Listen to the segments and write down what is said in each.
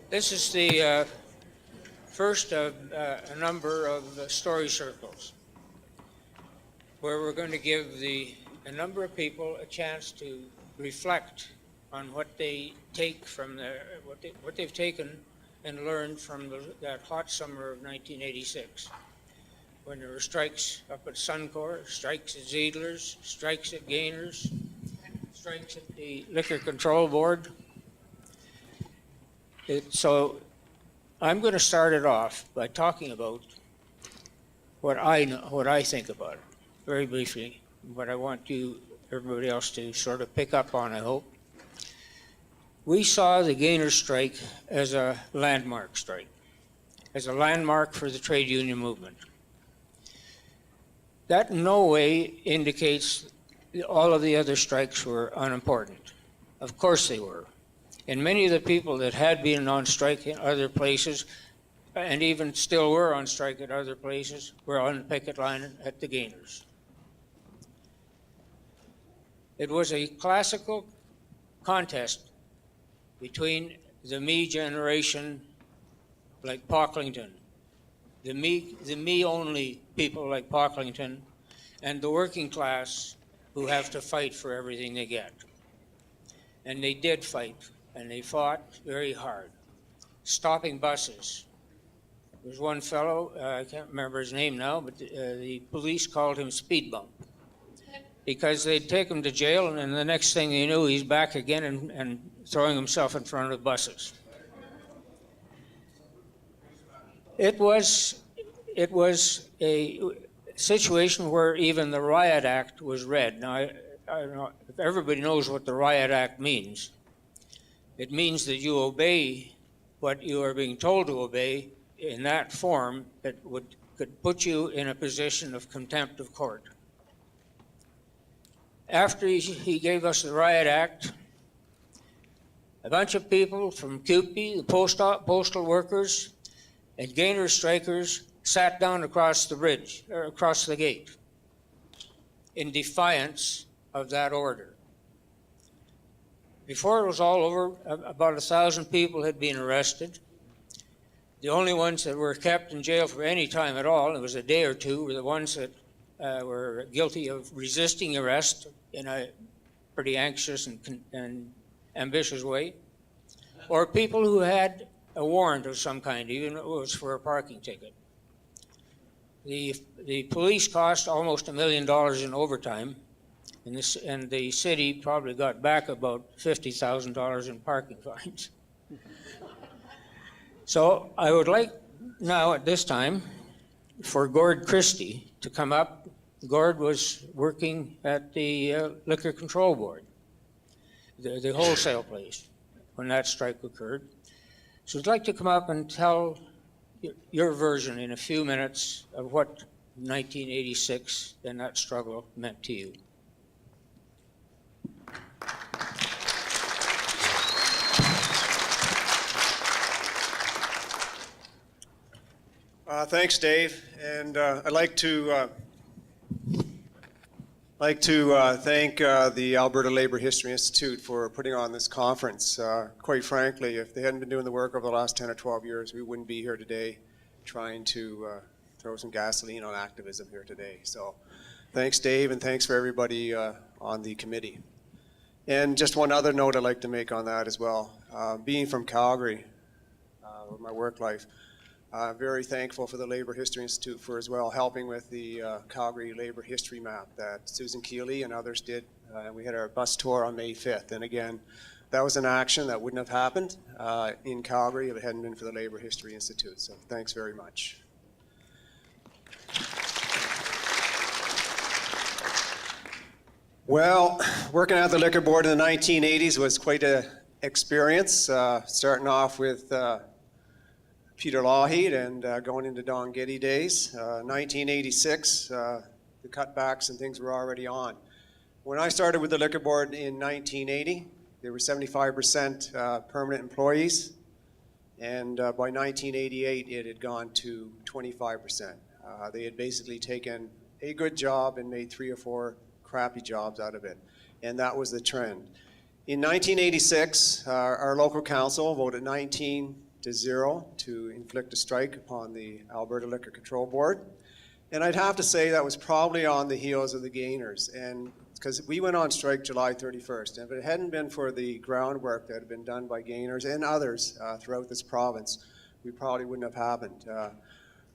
This is the first of a number of story circles where we're going to give a number of people a chance to reflect on what they take from what they've taken and learned from that hot summer of 1986, when there were strikes up at Suncor, strikes at Ziedler's, strikes at Gainers, strikes at the Liquor Control Board. So I'm going to start it off by talking about what I think about it, very briefly, what I want everybody else to sort of pick up on, I hope. We saw the Gainers strike as a landmark strike, as a landmark for the trade union movement. That in no way indicates all of the other strikes were unimportant. Of course they were. And many of the people that had been on strike in other places, and even still were on strike at other places, were on the picket line at the Gainers. It was a classical contest between the me generation like Pocklington, the me only people like Pocklington, and the working class who have to fight for everything they get. And they did fight, and they fought very hard, stopping buses. There's one fellow, I can't remember his name now, but the police called him Speed Bump, because they'd take him to jail, and then the next thing you knew, he's back again and throwing himself in front of buses. It was a situation where even the Riot Act was read. Now, I don't know if everybody knows what the Riot Act means. It means that you obey what you are being told to obey in that form that could put you in a position of contempt of court. After he gave us the Riot Act, a bunch of people from AUPE, the postal workers, and Gainers strikers sat down across the bridge, or across the gate, in defiance of that order. Before it was all over, about 1,000 people had been arrested. The only ones that were kept in jail for any time at all, it was a day or two, were the ones that were guilty of resisting arrest in a pretty anxious and ambitious way, or people who had a warrant of some kind, even if it was for a parking ticket. The police cost almost $1 million in overtime, and the city probably got back about $50,000 in parking fines. So I would like now at this time for Gord Christie to come up. Gord was working at the Liquor Control Board, the wholesale place, when that strike occurred. So I'd like to come up and tell your version in a few minutes of what 1986 and that struggle meant to you. Thanks, Dave, and I'd like to thank the Alberta Labour History Institute for putting on this conference. Quite frankly, if they hadn't been doing the work over the last 10 or 12 years, we wouldn't be here today trying to throw some gasoline on activism here today. So thanks, Dave, and thanks for everybody on the committee. And just one other note I'd like to make on that as well. Being from Calgary, with my work life, very thankful for the Labour History Institute for as well helping with the Calgary Labour History Map that Susan Keeley and others did. We had our bus tour on May 5th, and again, that was an action that wouldn't have happened in Calgary if it hadn't been for the Labour History Institute. So thanks very much. Well, working at the liquor board in the 1980s was quite an experience, starting off with Peter Lougheed and going into Don Getty days. 1986, the cutbacks and things were already on. When I started with the liquor board in 1980, there were 75% permanent employees, and by 1988 it had gone to 25%. They had basically taken a good job and made 3 or 4 crappy jobs out of it, and that was the trend. In 1986, our local council voted 19 to 0 to inflict a strike upon the Alberta Liquor Control Board. And I'd have to say that was probably on the heels of the Gainers, and because we went on strike July 31st, and if it hadn't been for the groundwork that had been done by Gainers and others throughout this province, we probably wouldn't have happened.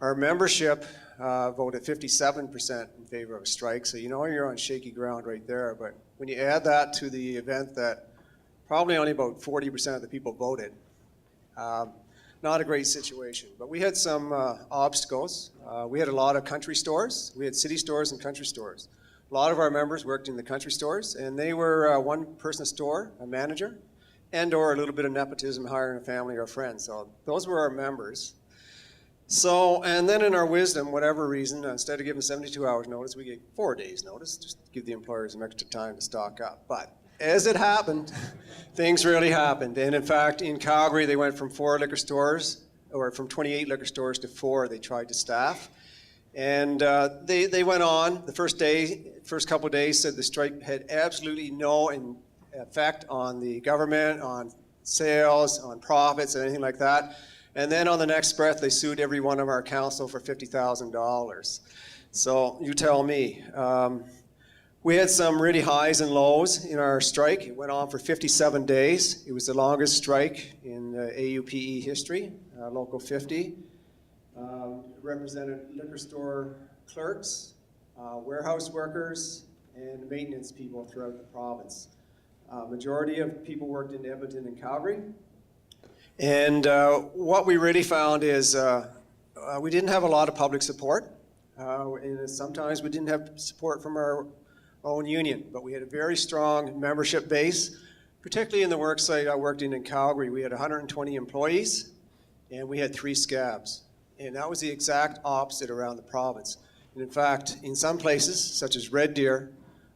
Our membership voted 57% in favor of a strike, so you know you're on shaky ground right there. But when you add that to the event that probably only about 40% of the people voted, not a great situation. But we had some obstacles. We had a lot of country stores. We had city stores and country stores. A lot of our members worked in the country stores, and they were one-person store, a manager, and or a little bit of nepotism, hiring a family or friends. So those were our members. So, and then in our wisdom, whatever reason, instead of giving 72 hours notice, we gave 4 days notice, just to give the employers some extra time to stock up. But as it happened, things really happened. And in fact, in Calgary, they went from 4 liquor stores, or from 28 liquor stores to 4 they tried to staff. And they went on. The first couple of days said the strike had absolutely no effect on the government, on sales, on profits, anything like that. And then on the next breath, they sued every one of our council for $50,000. So you tell me. We had some really highs and lows in our strike. It went on for 57 days. It was the longest strike in AUPE history, Local 50. Represented liquor store clerks, warehouse workers, and maintenance people throughout the province. Majority of people worked in Edmonton and Calgary. And what we really found is we didn't have a lot of public support. And sometimes we didn't have support from our own union, but we had a very strong membership base, particularly in the work site I worked in Calgary. We had 120 employees, and we had 3 scabs. And that was the exact opposite around the province. And in fact, in some places, such as Red Deer,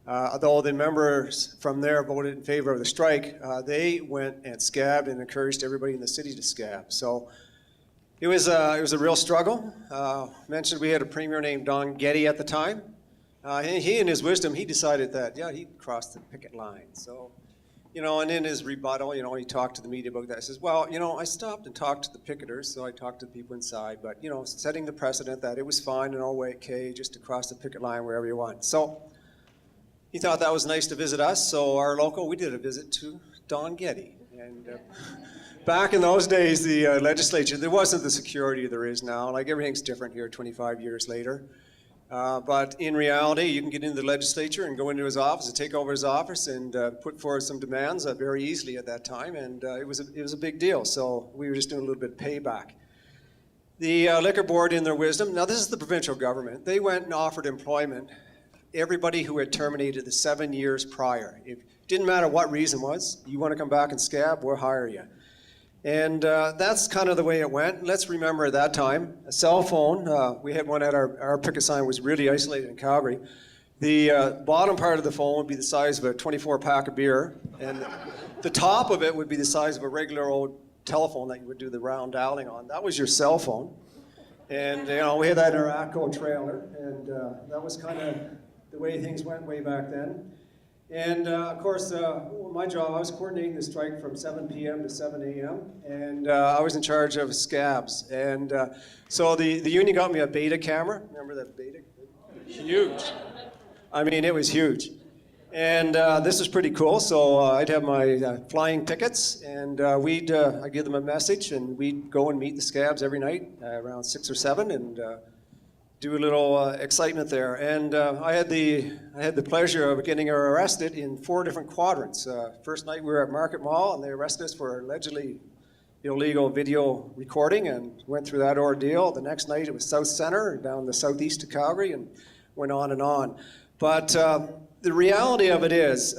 although the members from there voted in favor of the strike, they went and scabbed and encouraged everybody in the city to scab. So it was a real struggle. Mentioned we had a premier named Don Getty at the time. He, in his wisdom, he decided that, yeah, he'd cross the picket line. So, you know, and in his rebuttal, you know, he talked to the media about that. He says, well, you know, I stopped and talked to the picketers, so I talked to the people inside, but, you know, setting the precedent that it was fine and okay just to cross the picket line wherever you want. So he thought that was nice to visit us, so our local, we did a visit to Don Getty. And back in those days, the legislature, there wasn't the security there is now. Like, everything's different here 25 years later. But in reality, you can get into the legislature and go into his office and take over his office and put forward some demands very easily at that time, and it was a big deal. So we were just doing a little bit of payback. The liquor board, in their wisdom, now this is the provincial government, they went and offered employment everybody who had terminated the 7 years prior. It didn't matter what reason was. You want to come back and scab, we'll hire you. And that's kind of the way it went. Let's remember at that time, a cell phone, we had one at our picket sign was really isolated in Calgary. The bottom part of the phone would be the size of a 24-pack of beer, and the top of it would be the size of a regular old telephone that you would do the round dialing on. That was your cell phone. And, you know, we had that in our ATCO trailer, and that was kind of the way things went way back then. And of course, my job, I was coordinating the strike from 7 p.m. to 7 a.m. and I was in charge of scabs. And so the union got me a Beta camera. Remember that Beta? Huge. I mean, it was huge. And this was pretty cool. So I'd have my flying pickets, and I'd give them a message, and we'd go and meet the scabs every night around 6 or 7, and do a little excitement there. And I had the pleasure of getting her arrested in 4 different quadrants. First night we were at Market Mall, and they arrested us for allegedly illegal video recording, and went through that ordeal. The next night it was South Centre, down the southeast of Calgary, and went on and on. But the reality of it is,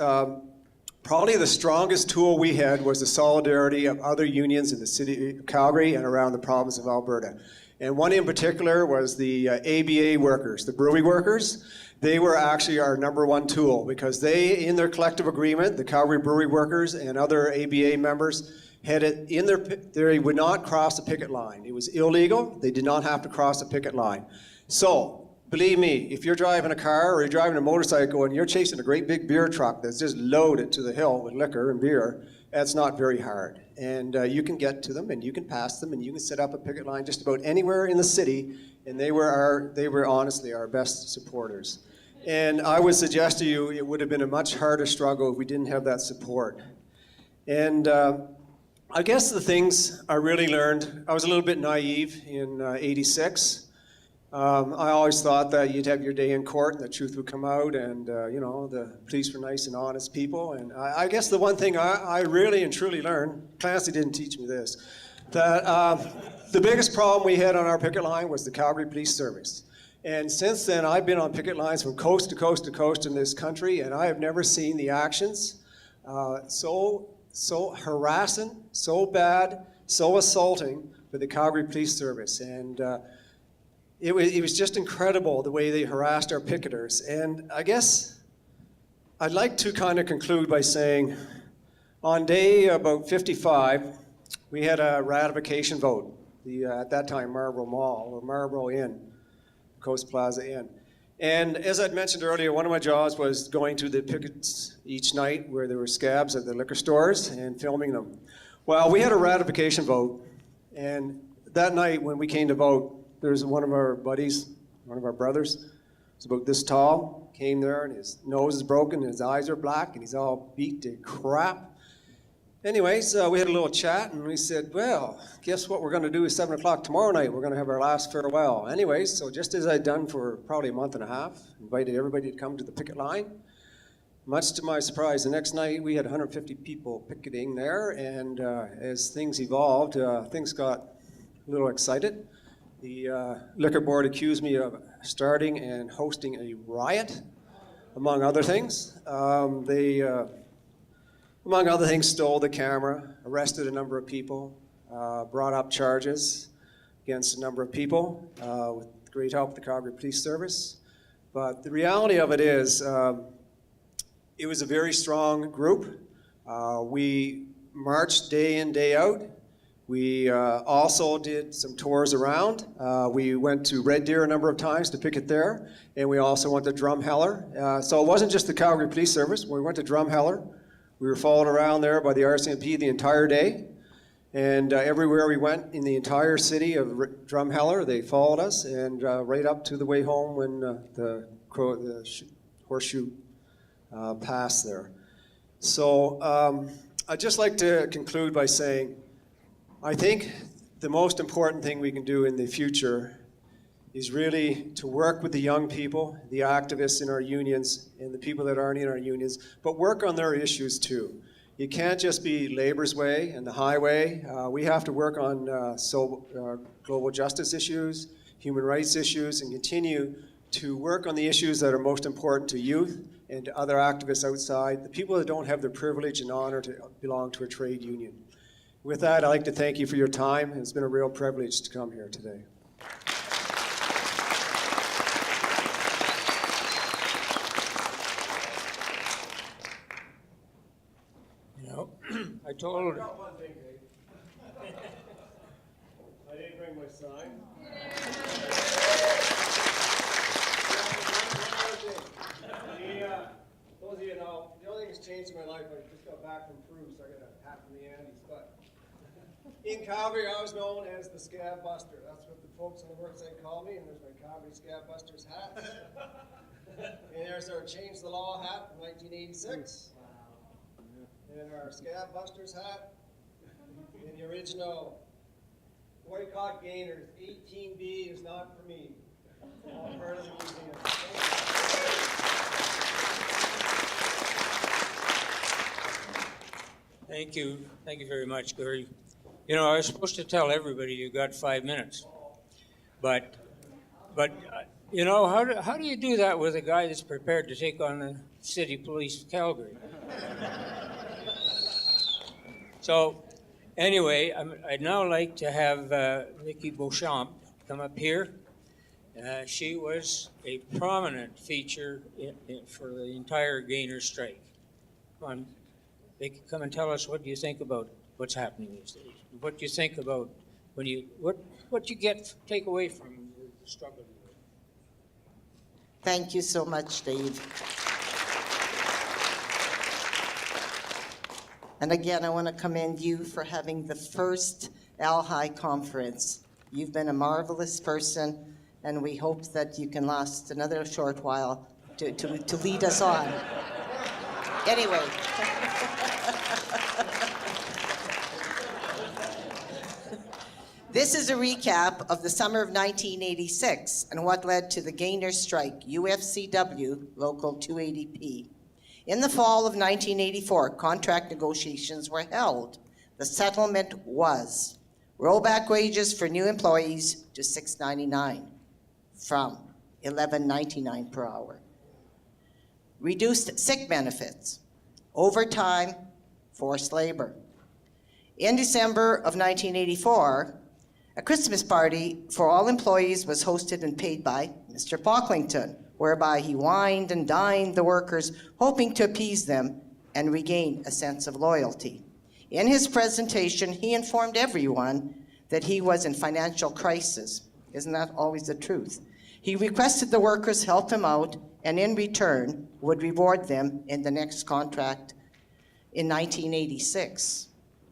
probably the strongest tool we had was the solidarity of other unions in the city of Calgary and around the province of Alberta. And one in particular was the ABA workers, the brewery workers. They were actually our #1 tool, because they, in their collective agreement, the Calgary brewery workers and other ABA members, had it in they would not cross the picket line. It was illegal. They did not have to cross the picket line. So, believe me, if you're driving a car or you're driving a motorcycle and you're chasing a great big beer truck that's just loaded to the hill with liquor and beer, That's not very hard. And you can get to them, and you can pass them, and you can set up a picket line just about anywhere in the city, and they were honestly our best supporters. And I would suggest to you it would have been a much harder struggle if we didn't have that support. And I guess the things I really learned, I was a little bit naive in '86. I always thought that you'd have your day in court and the truth would come out, and you know, the police were nice and honest people. And I guess the one thing I really and truly learned, Clancy didn't teach me this, that the biggest problem we had on our picket line was the Calgary Police Service. And since then, I've been on picket lines from coast to coast to coast in this country, and I have never seen the actions so harassing, so bad, so assaulting for the Calgary Police Service. And it was just incredible the way they harassed our picketers. And I guess I'd like to kind of conclude by saying, on day about 55, we had a ratification vote, at that time Marlborough Mall, or Marlborough Inn, Coast Plaza Inn. And as I'd mentioned earlier, one of my jobs was going to the pickets each night where there were scabs at the liquor stores and filming them. Well, we had a ratification vote, and that night when we came to vote, there was one of our buddies, one of our brothers, was about this tall, came there and his nose is broken and his eyes are black and he's all beat to crap. Anyways, we had a little chat and we said, well, guess what we're going to do is 7 o'clock tomorrow night. We're going to have our last farewell. Anyways, so just as I'd done for probably a month and a half, invited everybody to come to the picket line. Much to my surprise, the next night we had 150 people picketing there, and as things evolved, things got a little excited. The liquor board accused me of starting and hosting a riot, among other things. They, among other things, stole the camera, arrested a number of people, brought up charges against a number of people with great help of the Calgary Police Service. But the reality of it is, it was a very strong group. We marched day in, day out. We also did some tours around. We went to Red Deer a number of times to picket there, and we also went to Drumheller. So it wasn't just the Calgary Police Service. When we went to Drumheller, we were followed around there by the RCMP the entire day, and everywhere we went in the entire city of Drumheller, they followed us, and right up to the way home when the horseshoe passed there. So I'd just like to conclude by saying, I think the most important thing we can do in the future is really to work with the young people, the activists in our unions, and the people that aren't in our unions, but work on their issues too. You can't just be labor's way and the highway. We have to work on global justice issues, human rights issues, and continue to work on the issues that are most important to youth and to other activists outside, the people that don't have the privilege and honor to belong to a trade union. With that, I'd like to thank you for your time. It's been a real privilege to come here today. You know, I told... One thing, Dave. I didn't bring my sign. Those of you know, the only thing that's changed in my life, I just got back from Peru, so I got a hat from the Andes. But in Calgary, I was known as the Scab Buster. That's what the folks on the worksite call me, and there's my Calgary Scab Busters hat. And there's our Change the Law hat from 1986. And our Scab Busters hat. And the original Boycott Gainers, 18B is not for me. All part of the museum. Thank you. Thank you very much, Gary. You know, I was supposed to tell everybody you got 5 minutes, but you know, how do you do that with a guy that's prepared to take on the city police of Calgary? So, anyway, I'd now like to have Vicky Beauchamp come up here. She was a prominent feature for the entire Gainer strike. Come on, Vicky, come and tell us what you think about what's happening these days. What do you think about when you what you take away from the struggle? Thank you so much, Dave. And again, I want to commend you for having the first ALHI conference. You've been a marvelous person, and we hope that you can last another short while to lead us on. Anyway. This is a recap of the summer of 1986 and what led to the Gainers Strike, UFCW Local 280P. In the fall of 1984, contract negotiations were held. The settlement was rollback wages for new employees to $6.99 from $11.99 per hour. Reduced sick benefits, overtime, forced labor. In December of 1984, a Christmas party for all employees was hosted and paid by Mr. Pocklington, whereby he wined and dined the workers, hoping to appease them and regain a sense of loyalty. In his presentation, he informed everyone that he was in financial crisis. Isn't that always the truth? He requested the workers help him out and in return would reward them in the next contract in 1986.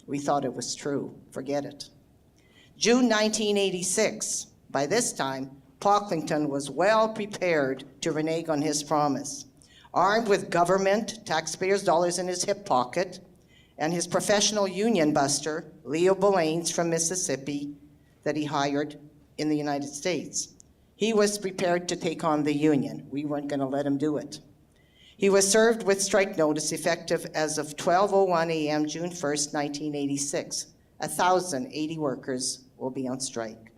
We thought it was true. Forget it. June 1986. By this time, Pocklington was well prepared to renege on his promise. Armed with government, taxpayers' dollars in his hip pocket, and his professional union buster, Leo Belanes from Mississippi, that he hired in the United States. He was prepared to take on the union. We weren't going to let him do it. He was served with strike notice effective as of 12:01 a.m. June 1st, 1986. 1,080 workers will be on strike.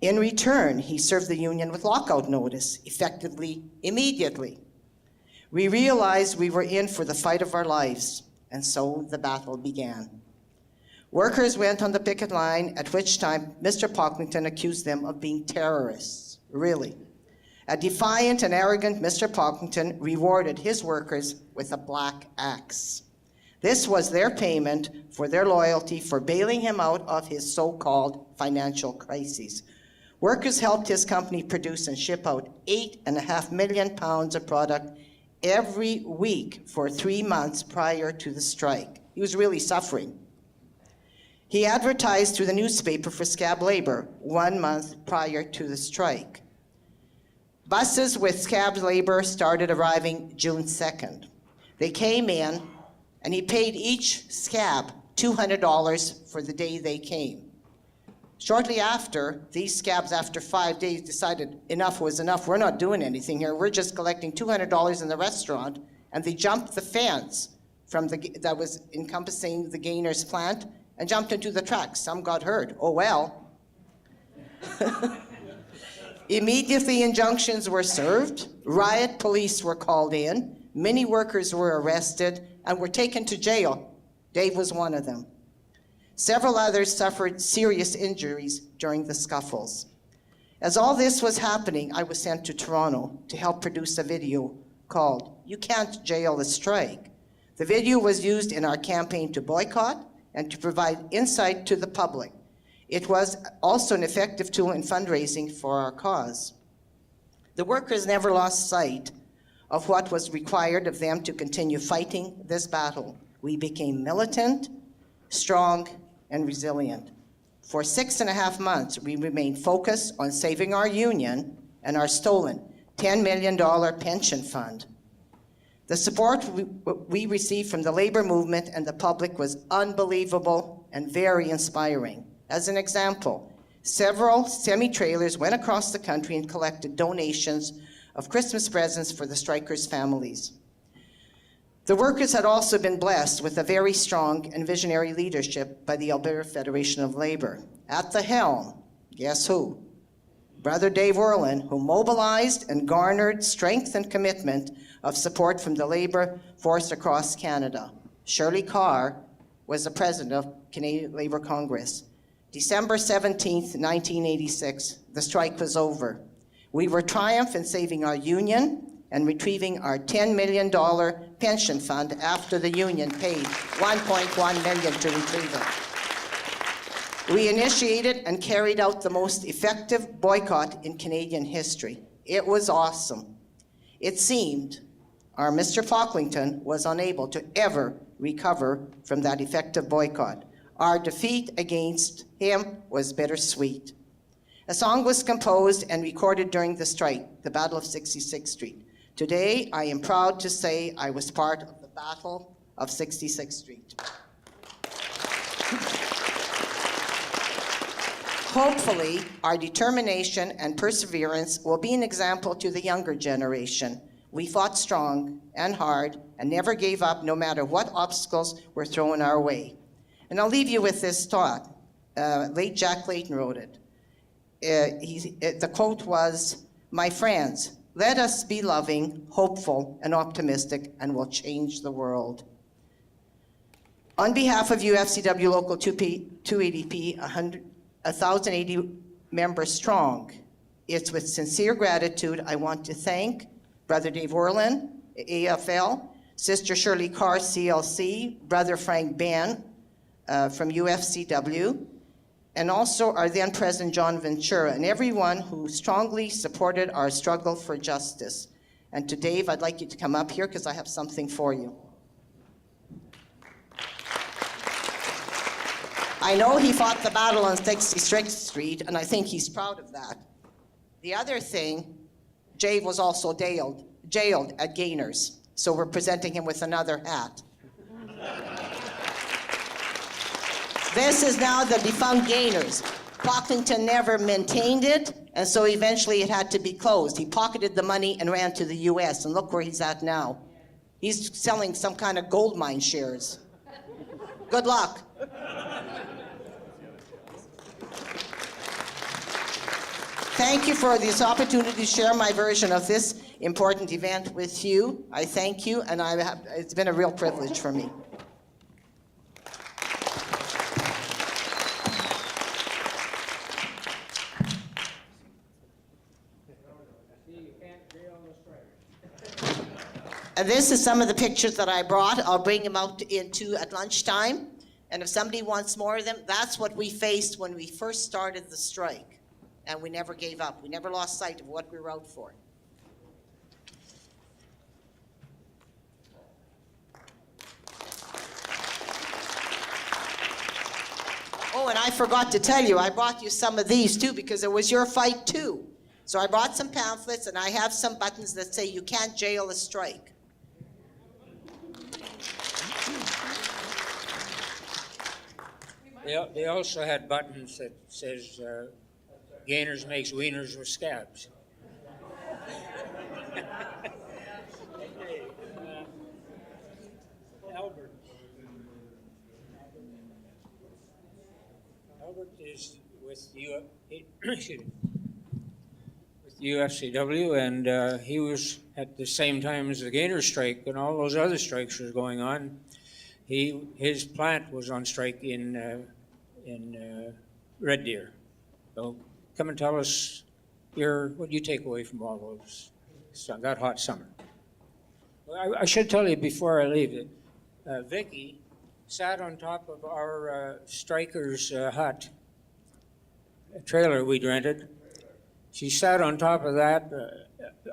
In return, he served the union with lockout notice, effectively immediately. We realized we were in for the fight of our lives, and so the battle began. Workers went on the picket line, at which time Mr. Pocklington accused them of being terrorists. Really. A defiant and arrogant Mr. Pocklington rewarded his workers with a black axe. This was their payment for their loyalty for bailing him out of his so-called financial crises. Workers helped his company produce and ship out 8.5 million pounds of product every week for 3 months prior to the strike. He was really suffering. He advertised through the newspaper for scab labor 1 month prior to the strike. Buses with scab labor started arriving June 2nd. They came in, and he paid each scab $200 for the day they came. Shortly after, these scabs, after 5 days, decided enough was enough. We're not doing anything here. We're just collecting $200 in the restaurant, and they jumped the fence from that was encompassing the Gainers plant and jumped into the truck. Some got hurt. Oh well. Immediately, injunctions were served. Riot police were called in. Many workers were arrested and were taken to jail. Dave was one of them. Several others suffered serious injuries during the scuffles. As all this was happening, I was sent to Toronto to help produce a video called "You Can't Jail a Strike." The video was used in our campaign to boycott and to provide insight to the public. It was also an effective tool in fundraising for our cause. The workers never lost sight of what was required of them to continue fighting this battle. We became militant, strong, and resilient. For 6.5 months, we remained focused on saving our union and our stolen $10 million pension fund. The support we received from the labor movement and the public was unbelievable and very inspiring. As an example, several semi-trailers went across the country and collected donations of Christmas presents for the strikers' families. The workers had also been blessed with a very strong and visionary leadership by the Alberta Federation of Labor. At the helm, guess who? Brother Dave Werlin, who mobilized and garnered strength and commitment of support from the labor force across Canada. Shirley Carr was the president of Canadian Labour Congress. December 17th, 1986, the strike was over. We were triumphant in saving our union and retrieving our $10 million pension fund after the union paid $1.1 million to retrieve it. We initiated and carried out the most effective boycott in Canadian history. It was awesome. It seemed our Mr. Pocklington was unable to ever recover from that effective boycott. Our defeat against him was bittersweet. A song was composed and recorded during the strike, the Battle of 66th Street. Today, I am proud to say I was part of the Battle of 66th Street. Hopefully, our determination and perseverance will be an example to the younger generation. We fought strong and hard and never gave up no matter what obstacles were thrown our way. And I'll leave you with this thought. Late Jack Layton wrote it. The quote was, "My friends, let us be loving, hopeful, and optimistic, and we'll change the world." On behalf of UFCW Local 280P, 1,080 members strong, it's with sincere gratitude I want to thank Brother Dave Werlin, AFL, Sister Shirley Carr, CLC, Brother Frank Ben from UFCW, and also our then President John Ventura, and everyone who strongly supported our struggle for justice. And to Dave, I'd like you to come up here because I have something for you. I know he fought the battle on 66th Street, and I think he's proud of that. The other thing, Jay was also jailed at Gainers, so we're presenting him with another hat. This is now the defunct Gainers. Pocklington never maintained it, and so eventually it had to be closed. He pocketed the money and ran to the US, and look where he's at now. He's selling some kind of gold mine shares. Good luck. Thank you for this opportunity to share my version of this important event with you. I thank you, and it's been a real privilege for me. And this is some of the pictures that I brought. I'll bring them out at lunchtime. And if somebody wants more of them, that's what we faced when we first started the strike. And we never gave up. We never lost sight of what we were out for. Oh, and I forgot to tell you, I brought you some of these too because it was your fight too. So I brought some pamphlets and I have some buttons that say you can't jail a strike. They also had buttons that says Gainers makes wieners with scabs. Albert is with UFCW, and he was at the same time as the Gainers strike and all those other strikes were going on. His plant was on strike in Red Deer. So come and tell us what you take away from all those that hot summer. Well, I should tell you before I leave that Vicky sat on top of our striker's hut, a trailer we'd rented. She sat on top of that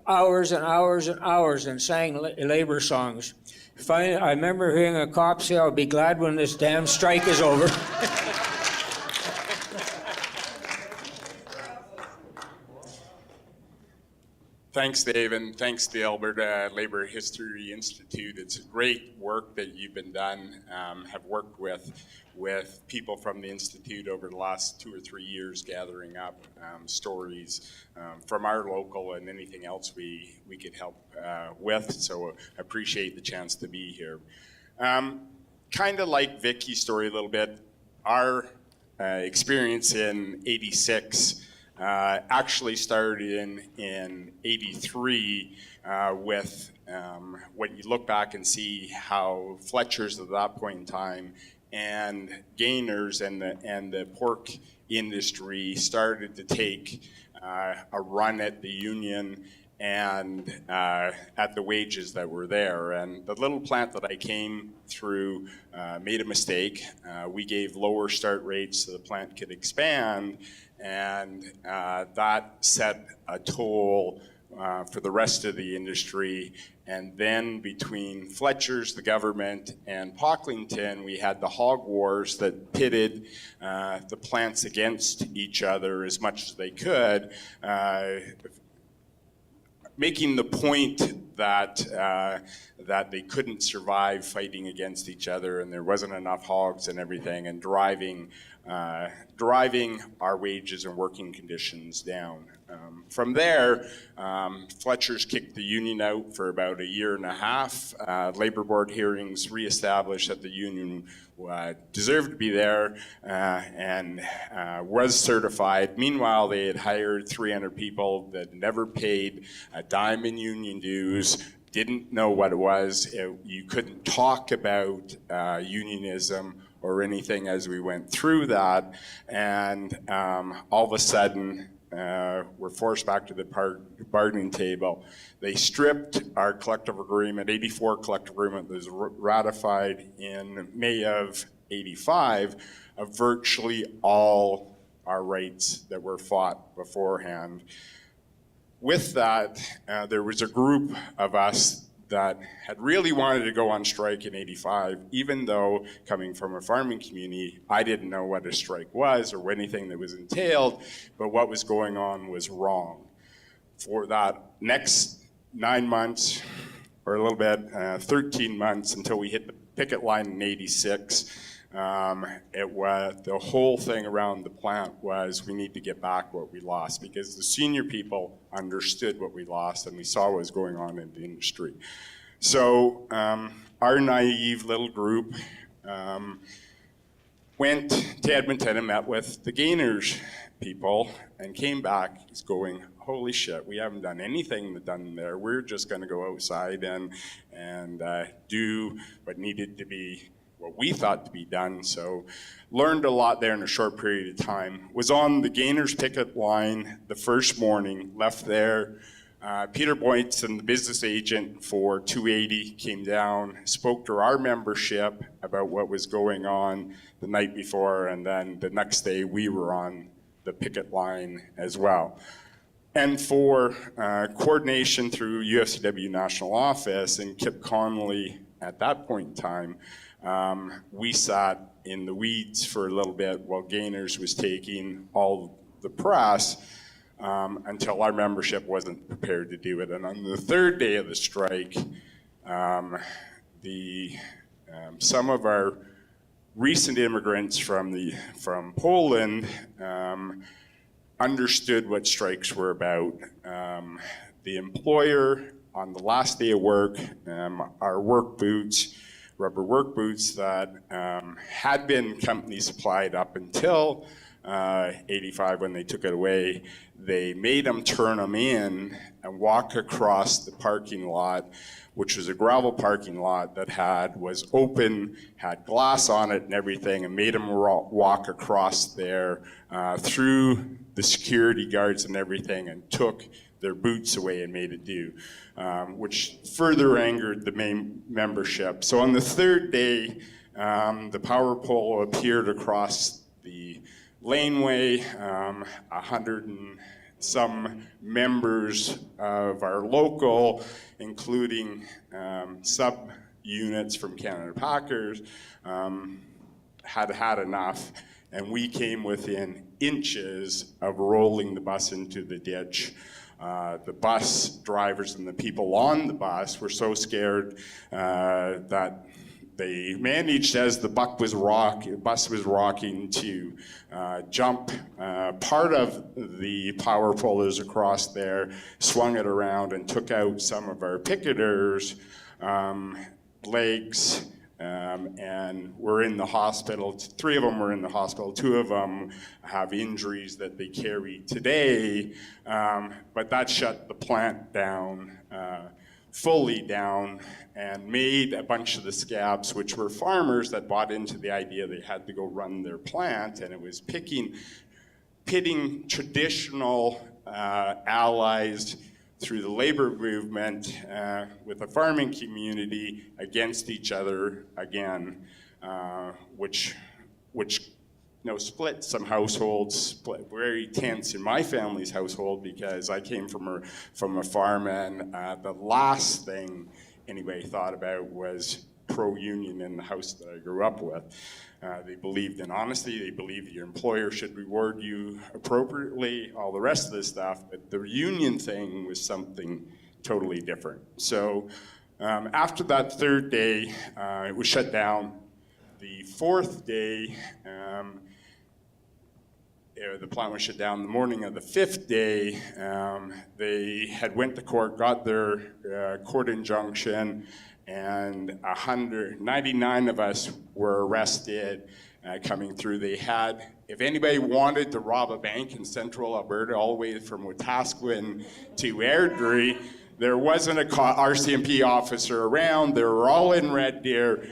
hours and hours and hours and sang labor songs. Finally, I remember hearing a cop say, "I'll be glad when this damn strike is over." Thanks, Dave, and thanks to the Alberta Labour History Institute. It's great work that you've been done. Have worked with people from the Institute over the last 2 or 3 years, gathering up stories from our local and anything else we could help with. So I appreciate the chance to be here. Kind of like Vicky's story a little bit, our experience in '86 actually started in '83 with when you look back and see how Fletcher's at that point in time and Gainers and the pork industry started to take a run at the union and at the wages that were there. And the little plant that I came through made a mistake. We gave lower start rates so the plant could expand, and that set a toll for the rest of the industry. And then between Fletcher's, the government, and Pocklington, we had the hog wars that pitted the plants against each other as much as they could, making the point that that they couldn't survive fighting against each other, and there wasn't enough hogs and everything, and driving our wages and working conditions down. From there, Fletcher's kicked the union out for about a year and a half. Labor Board hearings reestablished that the union deserved to be there and was certified. Meanwhile, they had hired 300 people that never paid a dime in union dues, didn't know what it was. You couldn't talk about unionism or anything as we went through that. And all of a sudden, we're forced back to the bargaining table. They stripped our collective agreement, 84 collective agreement that was ratified in May of 85, of virtually all our rights that were fought beforehand. With that, there was a group of us that had really wanted to go on strike in 85, even though coming from a farming community, I didn't know what a strike was or anything that was entailed, but what was going on was wrong. For that next 9 months, or a little bit, 13 months until we hit the picket line in 86, the whole thing around the plant was we need to get back what we lost, because the senior people understood what we lost and we saw what was going on in the industry. So our naive little group went to Edmonton and met with the Gainers people and came back going, holy shit, we haven't done anything done there. We're just going to go outside and do what needed to be, what we thought to be done. So learned a lot there in a short period of time. Was on the Gainers picket line the first morning, left there. Peter Boynton, the business agent for 280, came down, spoke to our membership about what was going on the night before, and then the next day we were on the picket line as well. And for coordination through UFCW National Office and Kip Connolly at that point in time, we sat in the weeds for a little bit while Gainers was taking all the press until our membership wasn't prepared to do it. And on the third day of the strike, some of our recent immigrants from Poland understood what strikes were about. The employer, on the last day of work, our work boots, rubber work boots that had been company supplied up until 85 when they took it away, they made them turn them in and walk across the parking lot, which was a gravel parking lot that was open, had glass on it and everything, and made them walk across there through the security guards and everything, and took their boots away and made it do, which further angered the main membership. So on the third day, the power pole appeared across the laneway. 100 and some members of our local, including sub-units from Canada Packers, had enough, and we came within inches of rolling the bus into the ditch. The bus drivers and the people on the bus were so scared that they managed, as the bus was rocking, to jump part of the power poles across there, swung it around, and took out some of our picketers' legs, and were in the hospital. 3 of them were in the hospital. 2 of them have injuries that they carry today, but that shut the plant down, fully down, and made a bunch of the scabs, which were farmers that bought into the idea they had to go run their plant, and it was pitting traditional allies through the labor movement with the farming community against each other again, which split some households, split very tense in my family's household because I came from a farm, and the last thing anybody thought about was pro-union in the house that I grew up with. They believed in honesty, they believed your employer should reward you appropriately, all the rest of this stuff, but the union thing was something totally different. So after that third day, it was shut down. The fourth day, the plant was shut down. The morning of the fifth day, they had went to court, got their court injunction, and 199 of us were arrested coming through. They had, if anybody wanted to rob a bank in central Alberta, all the way from Wetaskiwin to Airdrie, there wasn't a RCMP officer around. They were all in Red Deer,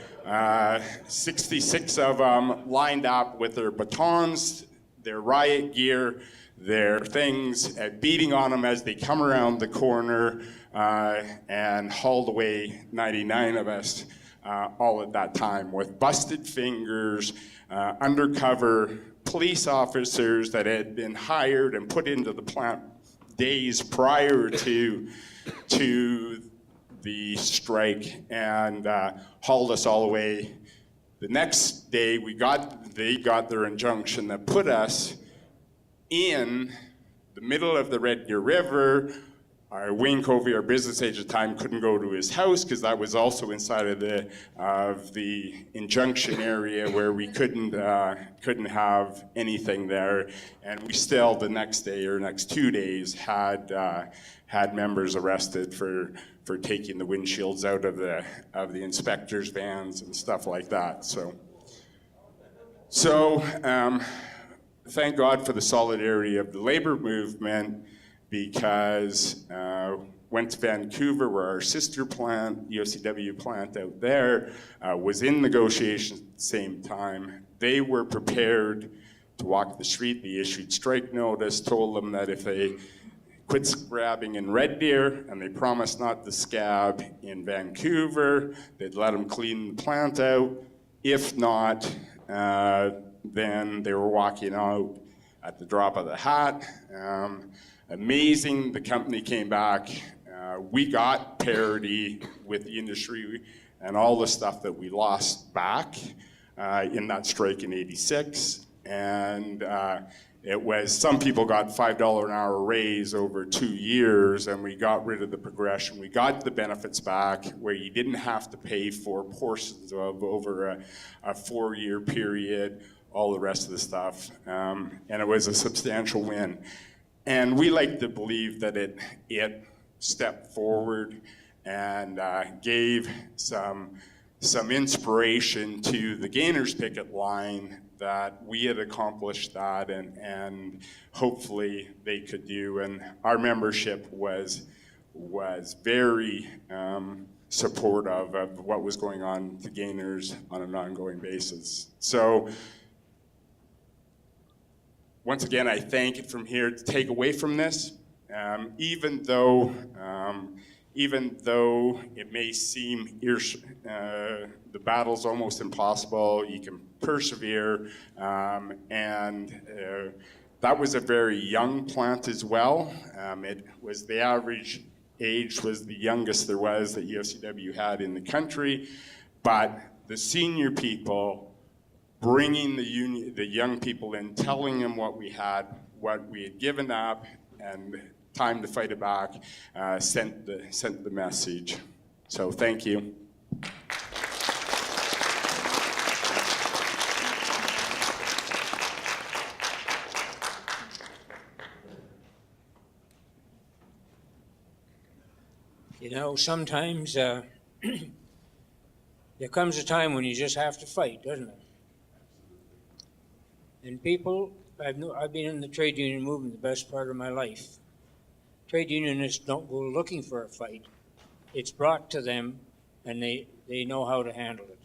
66 of them lined up with their batons, their riot gear, their things, beating on them as they come around the corner, and hauled away 99 of us all at that time with busted fingers, undercover police officers that had been hired and put into the plant days prior to the strike, and hauled us all away. The next day, they got their injunction that put us in the middle of the Red Deer River. Wayne Covey, our business agent at the time, couldn't go to his house because that was also inside of the injunction area where we couldn't have anything there. And we still, the next day or next 2 days, had members arrested for taking the windshields out of the inspectors' vans and stuff like that. So thank God for the solidarity of the labor movement, because went to Vancouver, where our sister plant, UFCW plant out there, was in negotiations at the same time. They were prepared to walk the street. They issued strike notice, told them that if they quit scabbing in Red Deer and they promised not to scab in Vancouver, they'd let them clean the plant out. If not, then they were walking out at the drop of the hat. Amazing, the company came back. We got parity with the industry and all the stuff that we lost back in that strike in '86. And it was, some people got $5 an hour raise over 2 years, and we got rid of the progression. We got the benefits back where you didn't have to pay for portions of over a 4-year period, all the rest of the stuff. And it was a substantial win. And we like to believe that it stepped forward and gave some inspiration to the Gainers picket line that we had accomplished that, and hopefully they could do. And our membership was very supportive of what was going on to Gainers on an ongoing basis. So once again, I thank it from here to take away from this, even though it may seem the battle's almost impossible, you can persevere, and that was a very young plant as well. It was, the average age was the youngest there was that UFCW had in the country, but the senior people bringing the young people in, telling them what we had given up, and time to fight it back, sent the message. So thank you. You know, sometimes there comes a time when you just have to fight, doesn't it? And people, I've been in the trade union movement the best part of my life. Trade unionists don't go looking for a fight. It's brought to them, and they know how to handle it.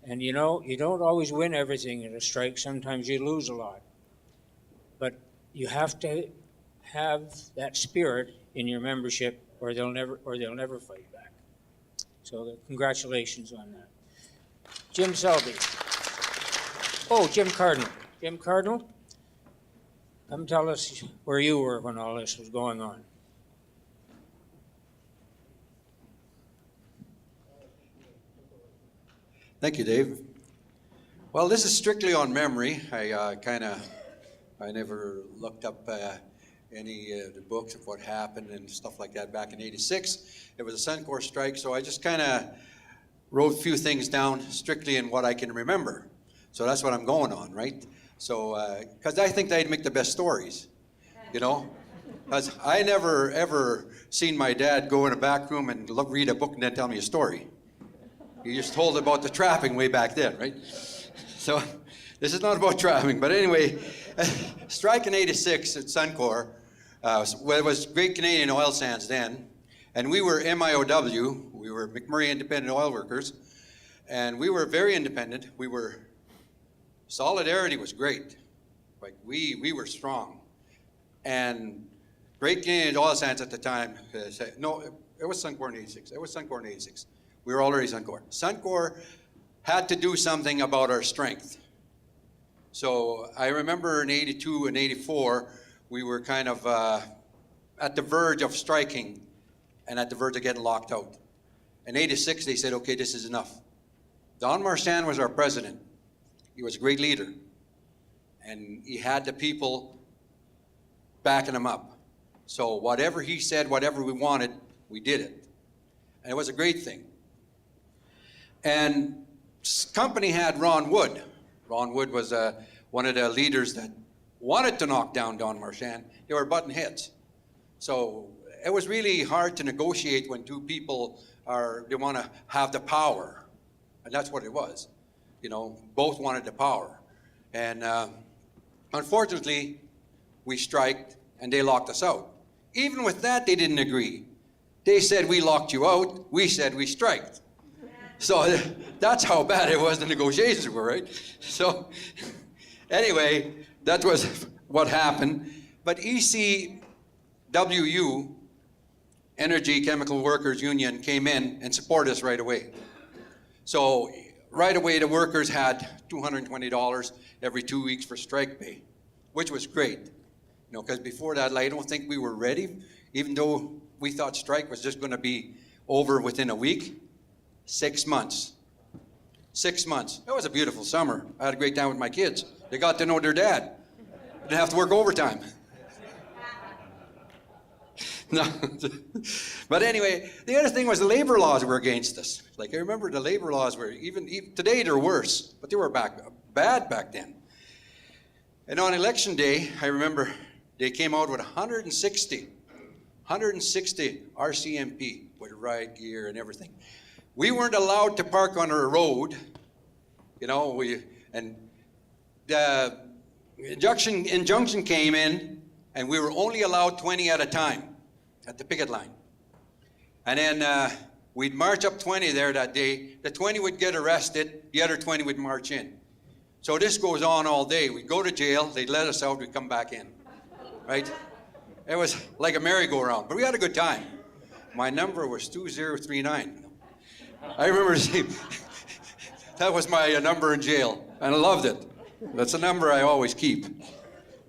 And you know, you don't always win everything in a strike. Sometimes you lose a lot. But you have to have that spirit in your membership, or they'll never fight back. So congratulations on that. Jim Selby. Oh, Jim Cardinal. Jim Cardinal, come tell us where you were when all this was going on. Thank you, Dave. Well, this is strictly on memory. I never looked up any of the books of what happened and stuff like that back in '86. It was a Suncor strike, so I just kind of wrote a few things down strictly in what I can remember. So that's what I'm going on, right? So, because I think they'd make the best stories, you know? Because I never ever seen my dad go in a back room and read a book and then tell me a story. He just told about the trapping way back then, right? So this is not about trapping, but anyway, strike in '86 at Suncor. It was Great Canadian Oil Sands then, and we were MIOW. We were McMurray Independent Oil Workers, and we were very independent. Solidarity was great. Like we were strong, and Great Canadian Oil Sands at the time said, no, it was Suncor in '86. It was Suncor in '86. We were already Suncor. Suncor had to do something about our strength. So I remember in '82 and '84, we were kind of at the verge of striking and at the verge of getting locked out. In '86, they said, okay, this is enough. Don Marchand was our president. He was a great leader. And he had the people backing him up. So whatever he said, whatever we wanted, we did it. And it was a great thing. And company had Ron Wood. Ron Wood was one of the leaders that wanted to knock down Don Marchand. They were button heads. So it was really hard to negotiate when two people they want to have the power. And that's what it was. You know, both wanted the power. And unfortunately, we striked and they locked us out. Even with that, they didn't agree. They said we locked you out. We said we striked. So that's how bad it was the negotiations were, right? So anyway, that was what happened. But ECWU, Energy Chemical Workers Union, came in and supported us right away. So right away, the workers had $220 every 2 weeks for strike pay, which was great. You know, because before that, I don't think we were ready, even though we thought strike was just going to be over within a week. 6 months. 6 months. It was a beautiful summer. I had a great time with my kids. They got to know their dad. Didn't have to work overtime. No. But anyway, the other thing was the labor laws were against us. Like I remember the labor laws were even today they're worse, but they were bad back then. And on election day, I remember they came out with 160 RCMP with riot gear and everything. We weren't allowed to park on our road, you know, and the injunction came in and we were only allowed 20 at a time at the picket line. And then we'd march up 20 there that day. The 20 would get arrested, the other 20 would march in. So this goes on all day. We'd go to jail, they'd let us out, we'd come back in, right? It was like a merry-go-round, but we had a good time. My number was 2039. I remember that was my number in jail, and I loved it. That's a number I always keep.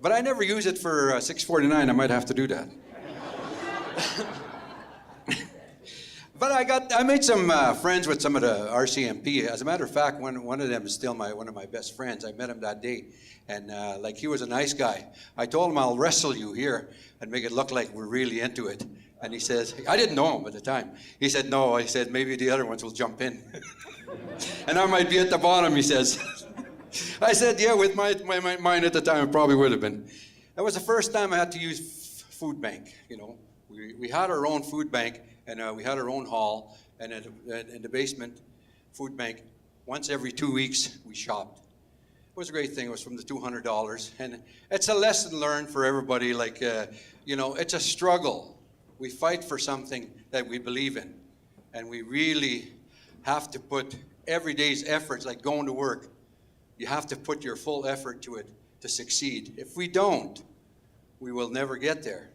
But I never use it for 649. I might have to do that. But I made some friends with some of the RCMP. As a matter of fact, one of them is still one of my best friends. I met him that day, and like he was a nice guy. I told him I'll wrestle you here and make it look like we're really into it. And he says, I didn't know him at the time. He said, no. I said, maybe the other ones will jump in. And I might be at the bottom, he says. I said, yeah, with my mind at the time, it probably would have been. That was the first time I had to use food bank, you know. We had our own food bank, and we had our own hall, and in the basement food bank, once every 2 weeks, we shopped. It was a great thing. It was from the $200. And it's a lesson learned for everybody, like, you know, it's a struggle. We fight for something that we believe in, and we really have to put every day's efforts, like going to work. You have to put your full effort to it to succeed. If we don't, we will never get there,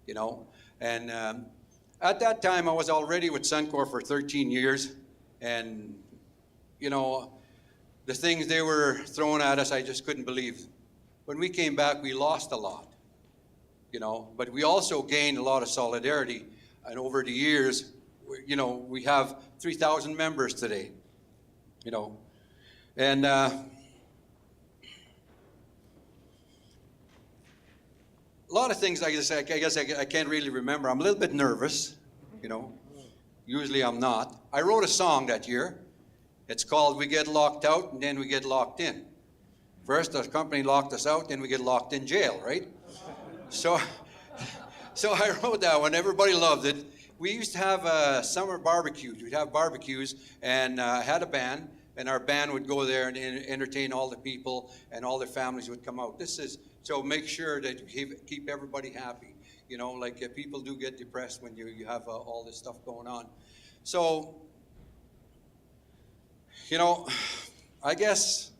you know. And at that time, I was already with Suncor for 13 years, and, you know, the things they were throwing at us, I just couldn't believe. When we came back, we lost a lot, you know, but we also gained a lot of solidarity. And over the years, you know, we have 3,000 members today, you know. And a lot of things, I guess I can't really remember. I'm a little bit nervous, you know. Usually I'm not. I wrote a song that year. It's called We Get Locked Out and Then We Get Locked In. First, the company locked us out, then we get locked in jail, right? So I wrote that one. Everybody loved it. We used to have summer barbecues. We'd have barbecues, and I had a band, and our band would go there and entertain all the people, and all their families would come out. This is, so make sure that you keep everybody happy. You know, like people do get depressed when you have all this stuff going on. So, you know, I guess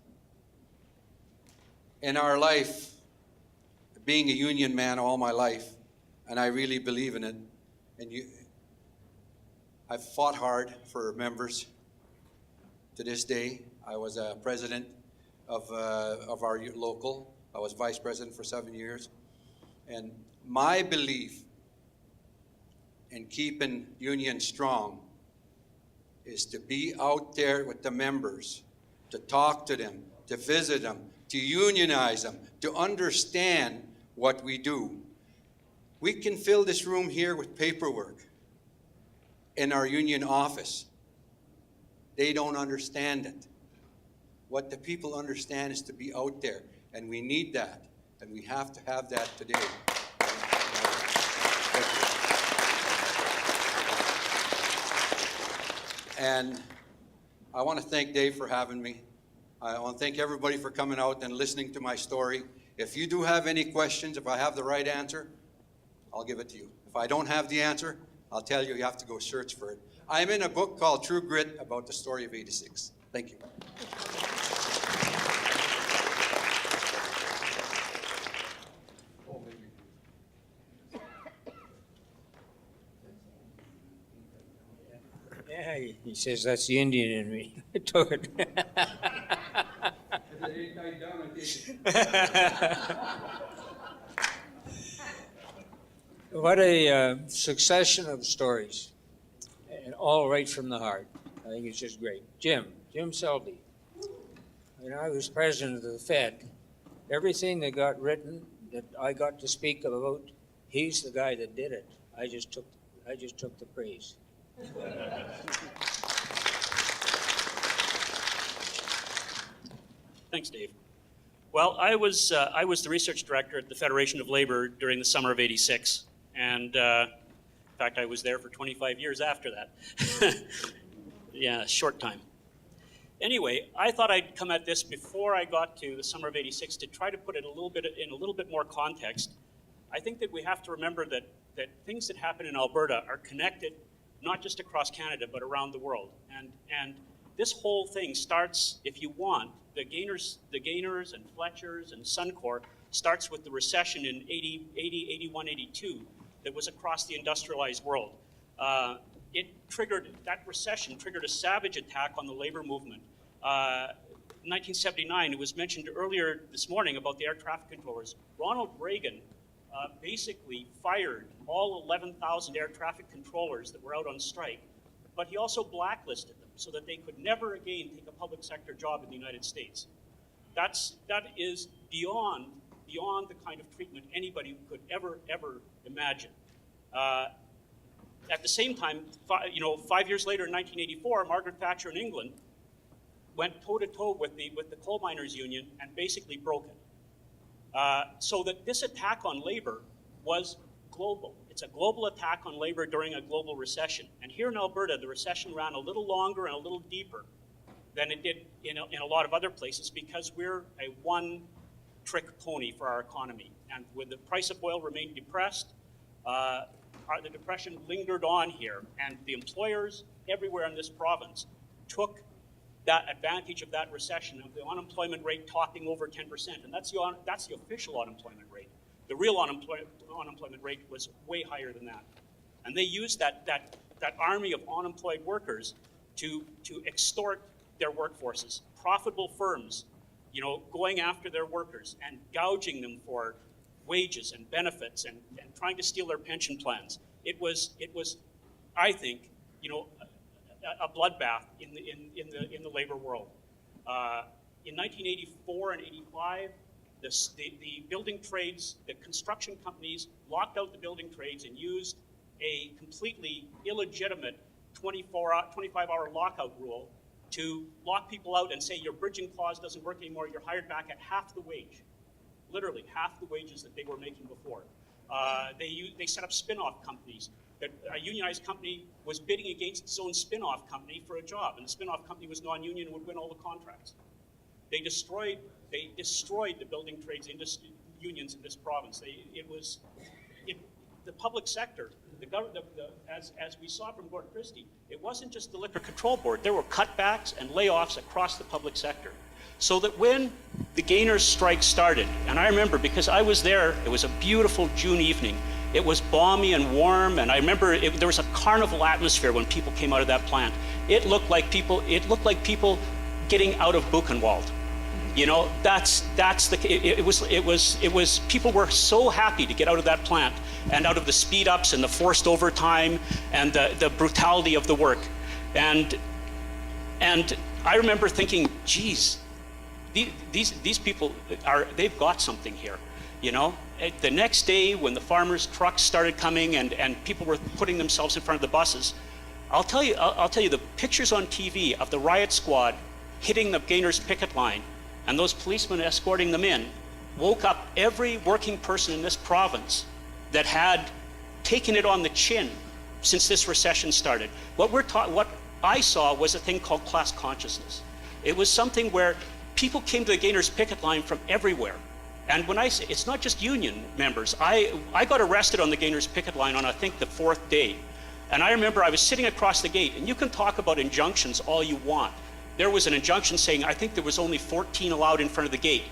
in our life, being a union man all my life, and I really believe in it, and I've fought hard for members to this day. I was a president of our local. I was vice president for 7 years. And my belief in keeping union strong is to be out there with the members, to talk to them, to visit them, to unionize them, to understand what we do. We can fill this room here with paperwork in our union office. They don't understand it. What the people understand is to be out there, and we need that, and we have to have that today. And I want to thank Dave for having me. I want to thank everybody for coming out and listening to my story. If you do have any questions, if I have the right answer, I'll give it to you. If I don't have the answer, I'll tell you, you have to go search for it. I'm in a book called True Grit about the story of 86. Thank you. Yeah, he says that's the Indian in me. I took it. What a succession of stories, and all right from the heart. I think it's just great. Jim Selby. When I was president of the Fed, everything that got written that I got to speak about, he's the guy that did it. I just took the praise. Thanks, Dave. Well, I was the research director at the Federation of Labor during the summer of '86, and in fact, I was there for 25 years after that. Yeah, short time. Anyway, I thought I'd come at this before I got to the summer of '86 to try to put it in a little bit more context. I think that we have to remember that things that happen in Alberta are connected, not just across Canada, but around the world. And this whole thing starts, if you want, the Gainers and Fletchers and Suncor starts with the recession in 80, 81, 82 that was across the industrialized world. That recession triggered a savage attack on the labor movement. In 1979, it was mentioned earlier this morning about the air traffic controllers. Ronald Reagan basically fired all 11,000 air traffic controllers that were out on strike, but he also blacklisted them so that they could never again take a public sector job in the United States. That is beyond the kind of treatment anybody could ever imagine. At the same time, 5 years later in 1984, Margaret Thatcher in England went toe-to-toe with the coal miners' union and basically broke it. So that this attack on labor was global. It's a global attack on labor during a global recession. And here in Alberta, the recession ran a little longer and a little deeper than it did in a lot of other places because we're a one-trick pony for our economy. And with the price of oil remained depressed, the depression lingered on here. And the employers everywhere in this province took that advantage of that recession, of the unemployment rate topping over 10%, and that's the official unemployment rate. The real unemployment rate was way higher than that. And they used that army of unemployed workers to extort their workforces, profitable firms, going after their workers and gouging them for wages and benefits and trying to steal their pension plans. It was, I think, a bloodbath in the labor world. In 1984 and 85, the building trades, the construction companies locked out the building trades and used a completely illegitimate 25-hour lockout rule to lock people out and say your bridging clause doesn't work anymore, you're hired back at half the wage, literally half the wages that they were making before. They set up spin-off companies. A unionized company was bidding against its own spin-off company for a job, and the spin-off company was non-union and would win all the contracts. They destroyed the building trades unions in this province. The public sector, as we saw from Gord Christie, it wasn't just the Liquor Control Board. There were cutbacks and layoffs across the public sector. So that when the Gainers strike started, and I remember because I was there, it was a beautiful June evening. It was balmy and warm, and I remember there was a carnival atmosphere when people came out of that plant. It looked like people getting out of Buchenwald. It was people were so happy to get out of that plant and out of the speed ups and the forced overtime and the brutality of the work. And I remember thinking, geez, these people they've got something here, The next day when the farmers' trucks started coming and people were putting themselves in front of the buses, I'll tell you the pictures on TV of the riot squad hitting the Gainers picket line and those policemen escorting them in woke up every working person in this province that had taken it on the chin since this recession started. What I saw was a thing called class consciousness. It was something where people came to the Gainers picket line from everywhere. And when I say, it's not just union members. I got arrested on the Gainers picket line on, I think, the 4th day. And I remember I was sitting across the gate, and you can talk about injunctions all you want. There was an injunction saying, I think there was only 14 allowed in front of the gate.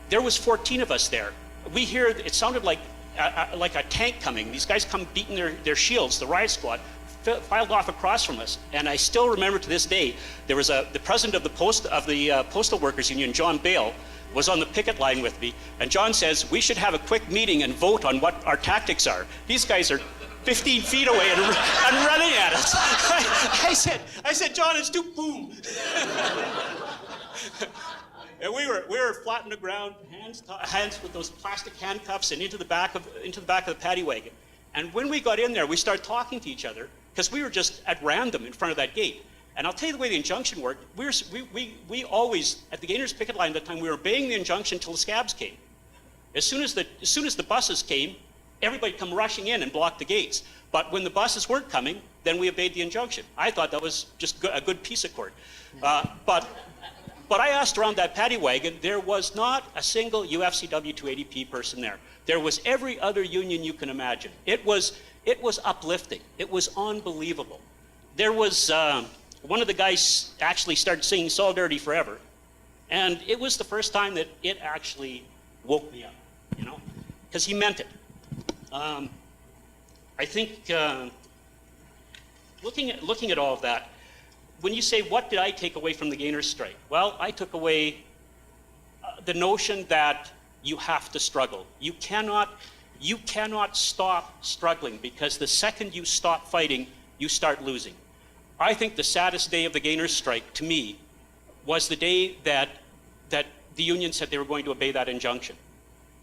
There was 14 of us there. We hear, it sounded like a tank coming. These guys come beating their shields, the riot squad, filed off across from us. And I still remember to this day, there was the president of the Postal Workers Union, John Bale, was on the picket line with me. And John says, we should have a quick meeting and vote on what our tactics are. These guys are 15 feet away and running at us. I said, John, it's too boom. And we were flat on the ground, hands with those plastic handcuffs, and into the back of the paddy wagon. And when we got in there, we started talking to each other because we were just at random in front of that gate. And I'll tell you the way the injunction worked. We always at the Gainers picket line at that time we were obeying the injunction until the scabs came. As soon as the buses came, everybody come rushing in and block the gates. But when the buses weren't coming, then we obeyed the injunction. I thought that was just a good peace accord. But I asked around that paddy wagon, there was not a single UFCW 280p person there. There was every other union you can imagine. It was uplifting. It was unbelievable. There was, one of the guys actually started singing Solidarity Forever. And it was the first time that it actually woke me up, because he meant it. I think looking at all of that, when you say, what did I take away from the Gainers strike? Well, I took away the notion that you have to struggle. You cannot stop struggling, because the second you stop fighting, you start losing. I think the saddest day of the Gainers strike, to me, was the day that the union said they were going to obey that injunction.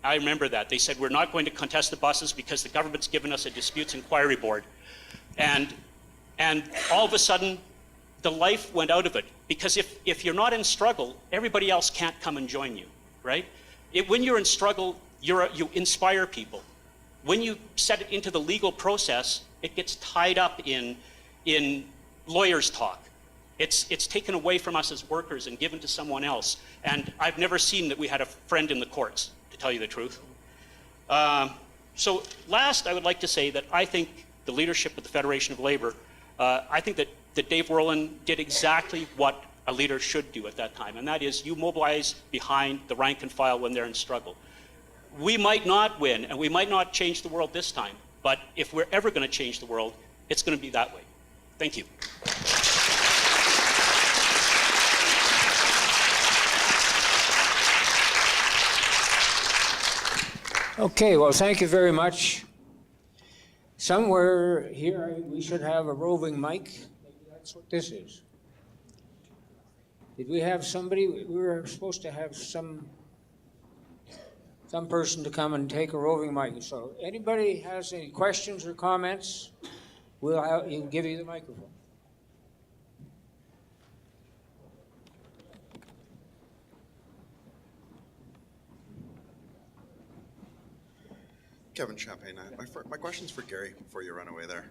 I remember that. They said, we're not going to contest the buses because the government's given us a disputes inquiry board. And all of a sudden, the life went out of it. Because if you're not in struggle, everybody else can't come and join you, right? When you're in struggle, you inspire people. When you set it into the legal process, it gets tied up in lawyers' talk. It's taken away from us as workers and given to someone else. And I've never seen that we had a friend in the courts, to tell you the truth. So last, I would like to say that I think the leadership of the Federation of Labor, I think that Dave Werlin did exactly what a leader should do at that time, and that is you mobilize behind the rank and file when they're in struggle. We might not win, and we might not change the world this time, but if we're ever going to change the world, it's going to be that way. Thank you. Okay, well, thank you very much. Somewhere here, we should have a roving mic. Maybe that's what this is. Did we have somebody? We were supposed to have some person to come and take a roving mic. So anybody has any questions or comments, we'll give you the microphone. Kevin Champagne. My question's for Gary before you run away there.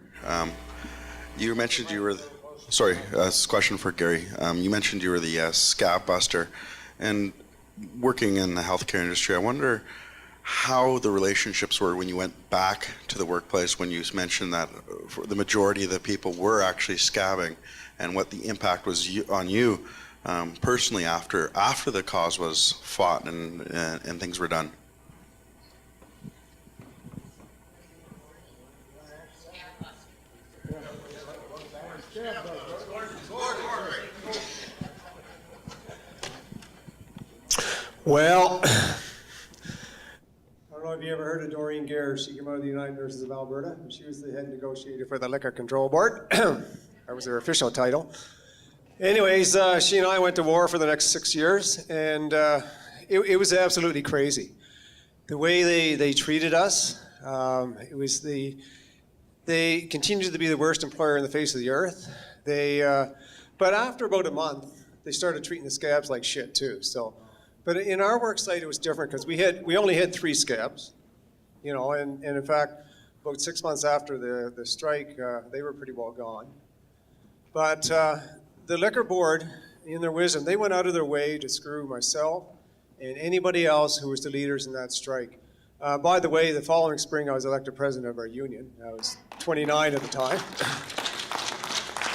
You mentioned you were, sorry, this question for Gary. You mentioned you were the scab buster, and working in the healthcare industry, I wonder how the relationships were when you went back to the workplace, when you mentioned that the majority of the people were actually scabbing, and what the impact was on you personally after the cause was fought and things were done. Well, I don't know if you ever heard of Doreen Gare. She came out of the United Nurses of Alberta. She was the head negotiator for the Liquor Control Board. That was her official title. Anyways, she and I went to war for the next 6 years, and it was absolutely crazy. The way they treated us, they continued to be the worst employer in the face of the earth. But after about a month, they started treating the scabs like shit too. But in our work site, it was different because we only had 3 scabs, and in fact, about 6 months after the strike, they were pretty well gone. But the liquor board, in their wisdom, they went out of their way to screw myself and anybody else who was the leaders in that strike. By the way, the following spring, I was elected president of our union. I was 29 at the time.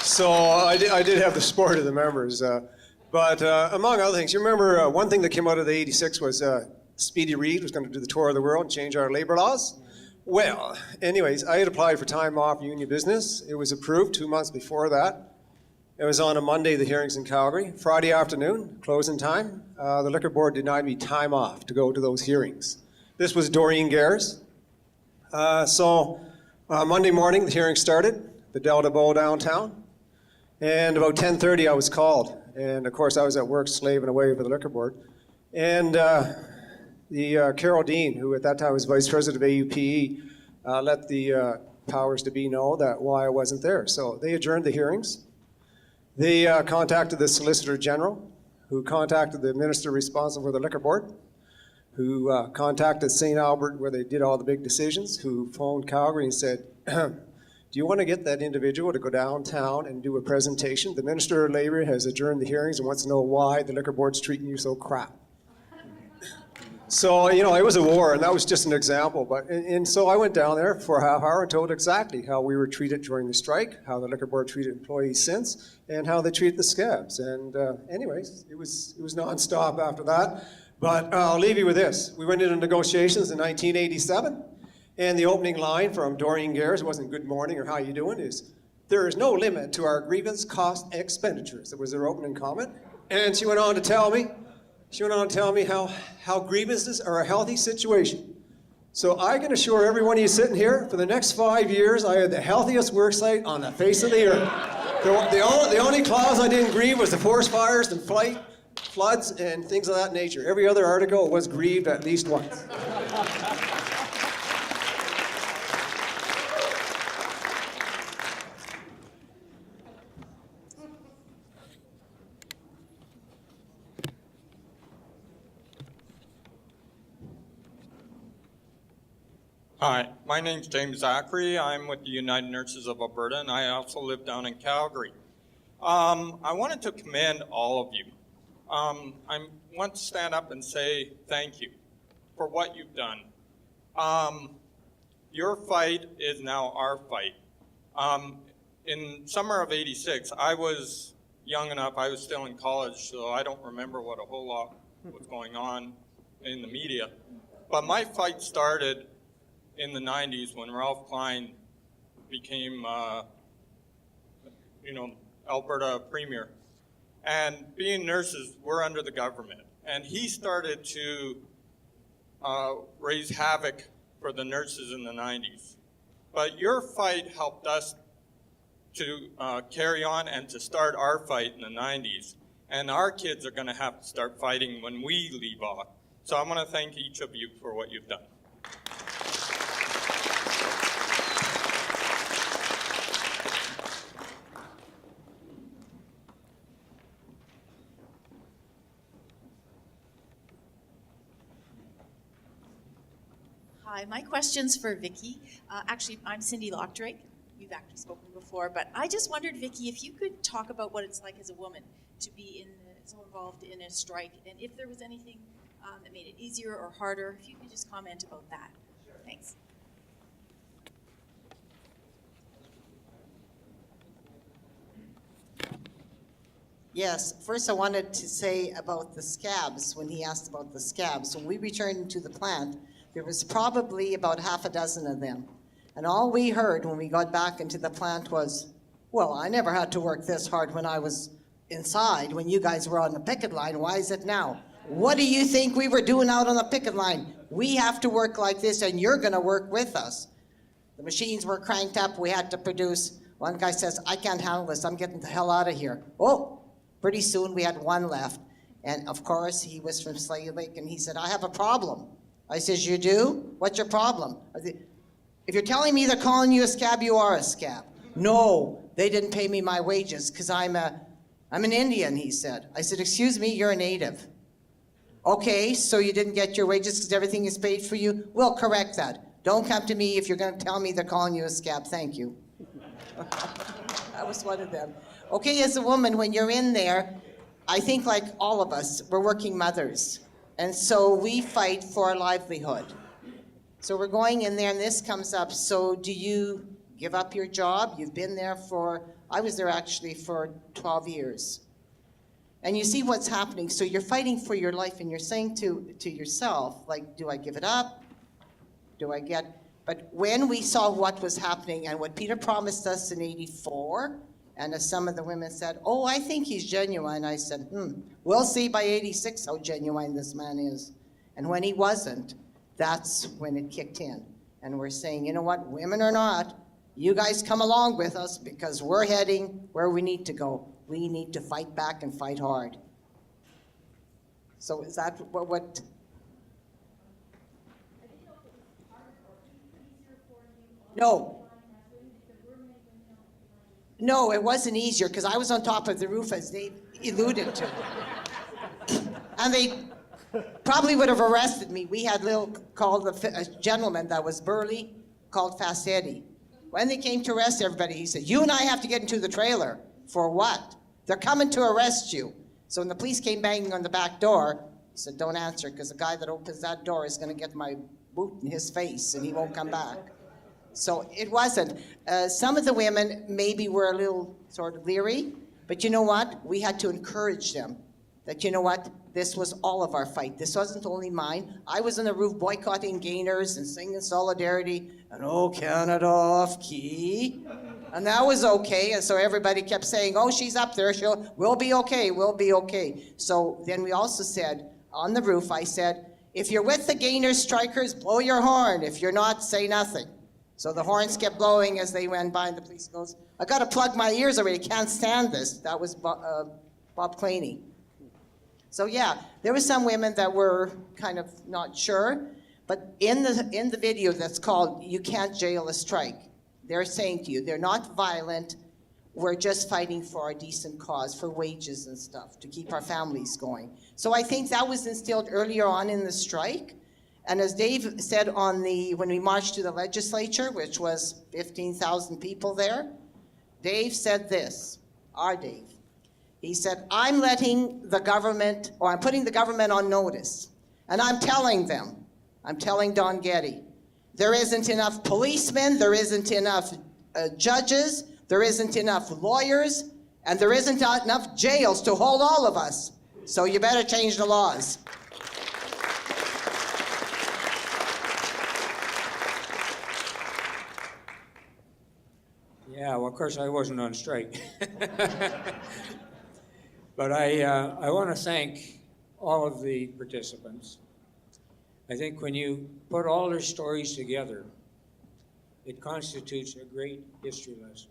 So I did have the support of the members. But among other things, you remember one thing that came out of the 86 was Speedy Reed was going to do the tour of the world and change our labor laws. Well, anyways, I had applied for time off union business. It was approved 2 months before that. It was on a Monday, the hearings in Calgary. Friday afternoon, closing time, the liquor board denied me time off to go to those hearings. This was Doreen Gare's. So Monday morning, the hearing started, the Delta Bowl downtown. And about 10:30, I was called. And of course, I was at work slaving away for the liquor board. And the Carol Dean, who at that time was vice president of AUPE, let the powers to be know that why I wasn't there. So they adjourned the hearings. They contacted the Solicitor General, who contacted the minister responsible for the liquor board, who contacted St. Albert, where they did all the big decisions, who phoned Calgary and said, do you want to get that individual to go downtown and do a presentation? The Minister of Labour has adjourned the hearings and wants to know why the liquor board's treating you so crap. So, it was a war, and that was just an example. And so I went down there for a half hour and told exactly how we were treated during the strike, how the liquor board treated employees since, and how they treated the scabs. And anyways, it was nonstop after that. But I'll leave you with this. We went into negotiations in 1987. And the opening line from Doreen Gare's wasn't good morning or how you doing, is there is no limit to our grievance cost expenditures. That was her opening comment. And she went on to tell me how grievances are a healthy situation. So I can assure everyone of you sitting here, for the next 5 years, I had the healthiest work site on the face of the earth. The only clause I didn't grieve was the forest fires and floods and things of that nature. Every other article was grieved at least once. Hi, my name's James Zachary. I'm with the United Nurses of Alberta, and I also live down in Calgary. I wanted to commend all of you. I want to stand up and say thank you for what you've done. Your fight is now our fight. In summer of '86, I was young enough, I was still in college, so I don't remember what a whole lot was going on in the media. But my fight started in the 90s when Ralph Klein became, Alberta Premier. And being nurses, we're under the government. And he started to raise havoc for the nurses in the 90s. But your fight helped us to carry on and to start our fight in the 90s. And our kids are going to have to start fighting when we leave off. So I want to thank each of you for what you've done. Hi, my question's for Vicky. Actually, I'm Cindy Lochdrake. We've actually spoken before, but I just wondered, Vicky, if you could talk about what it's like as a woman to be so involved in a strike, and if there was anything that made it easier or harder, if you could just comment about that. Sure. Thanks. Yes, first I wanted to say about the scabs, when he asked about the scabs. When we returned to the plant, there was probably about half a dozen of them. And all we heard when we got back into the plant was, well, I never had to work this hard when I was inside, when you guys were on the picket line. Why is it now? What do you think we were doing out on the picket line? We have to work like this, and you're going to work with us. The machines were cranked up. We had to produce. One guy says, I can't handle this. I'm getting the hell out of here. Oh, pretty soon we had one left. And, of course, he was from Slave Lake, and he said, I have a problem. I says, you do? What's your problem? If you're telling me they're calling you a scab, you are a scab. No, they didn't pay me my wages because I'm an Indian, he said. I said, excuse me, you're a native. Okay, so you didn't get your wages because everything is paid for you? We'll correct that. Don't come to me if you're going to tell me they're calling you a scab. Thank you. That was one of them. Okay, as a woman, when you're in there, I think like all of us, we're working mothers. And so we fight for our livelihood. So we're going in there, and this comes up. So do you give up your job? You've been there I was there actually for 12 years. And you see what's happening. So you're fighting for your life, and you're saying to yourself, like, do I give it up? But when we saw what was happening and what Peter promised us in '84, and as some of the women said, oh, I think he's genuine, I said, we'll see by '86 how genuine this man is. And when he wasn't, that's when it kicked in. And we're saying, you know what, women or not, you guys come along with us because we're heading where we need to go. We need to fight back and fight hard. So is that what? No, it wasn't easier because I was on top of the roof as they alluded to. And they probably would have arrested me. We had a gentleman that was burly called Fast Eddie. When they came to arrest everybody, he said, you and I have to get into the trailer. For what? They're coming to arrest you. So when the police came banging on the back door, he said, don't answer, because the guy that opens that door is going to get my boot in his face, and he won't come back. So it wasn't. Some of the women maybe were a little sort of leery, but you know what? We had to encourage them that, you know what? This was all of our fight. This wasn't only mine. I was on the roof boycotting gainers and singing Solidarity and Oh Canada off key. And that was okay. And so everybody kept saying, oh, she's up there. We'll be okay. We'll be okay. So then we also said, on the roof, I said, if you're with the gainers, strikers, blow your horn. If you're not, say nothing. So the horns kept blowing as they went by, and the police goes, I got to plug my ears already. Can't stand this. That was Bob Claney. So yeah, there were some women that were kind of not sure, but in the video that's called You Can't Jail a Strike, they're saying to you, they're not violent, we're just fighting for a decent cause, for wages and stuff, to keep our families going. So I think that was instilled earlier on in the strike. And as Dave said when we marched to the legislature, which was 15,000 people there, Dave said this, our Dave. He said, I'm putting the government on notice. And I'm telling Don Getty, there isn't enough policemen, there isn't enough judges, there isn't enough lawyers, and there isn't enough jails to hold all of us. So you better change the laws. Yeah, well, of course, I wasn't on strike. But I want to thank all of the participants. I think when you put all their stories together, it constitutes a great history lesson.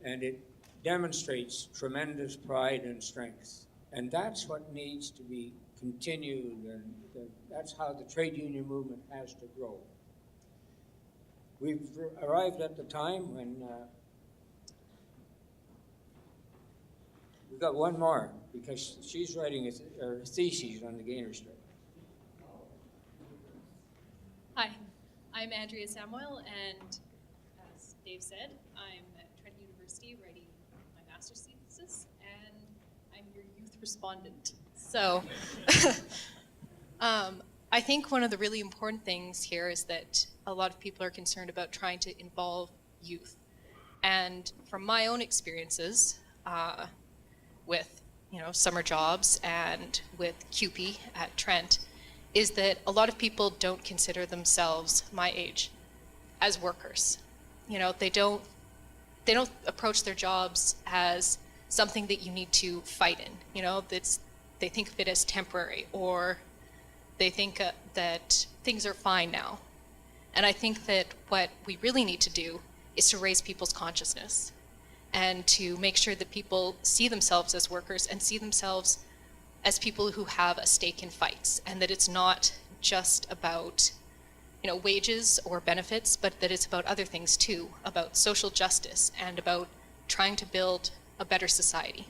And it demonstrates tremendous pride and strength. And that's what needs to be continued, and that's how the trade union movement has to grow. We've arrived at the time when we've got one more, because she's writing her thesis on the Gainer strike. Hi, I'm Andrea Samuel, and as Dave said, I'm at Trent University writing my master's thesis, and I'm your youth respondent. So I think one of the really important things here is that a lot of people are concerned about trying to involve youth. And from my own experiences with summer jobs and with CUPE at Trent, is that a lot of people don't consider themselves my age as workers. They don't approach their jobs as something that you need to fight in. They think of it as temporary, or they think that things are fine now. And I think that what we really need to do is to raise people's consciousness and to make sure that people see themselves as workers and see themselves as people who have a stake in fights, and that it's not just about wages or benefits, but that it's about other things too, about social justice and about trying to build a better society.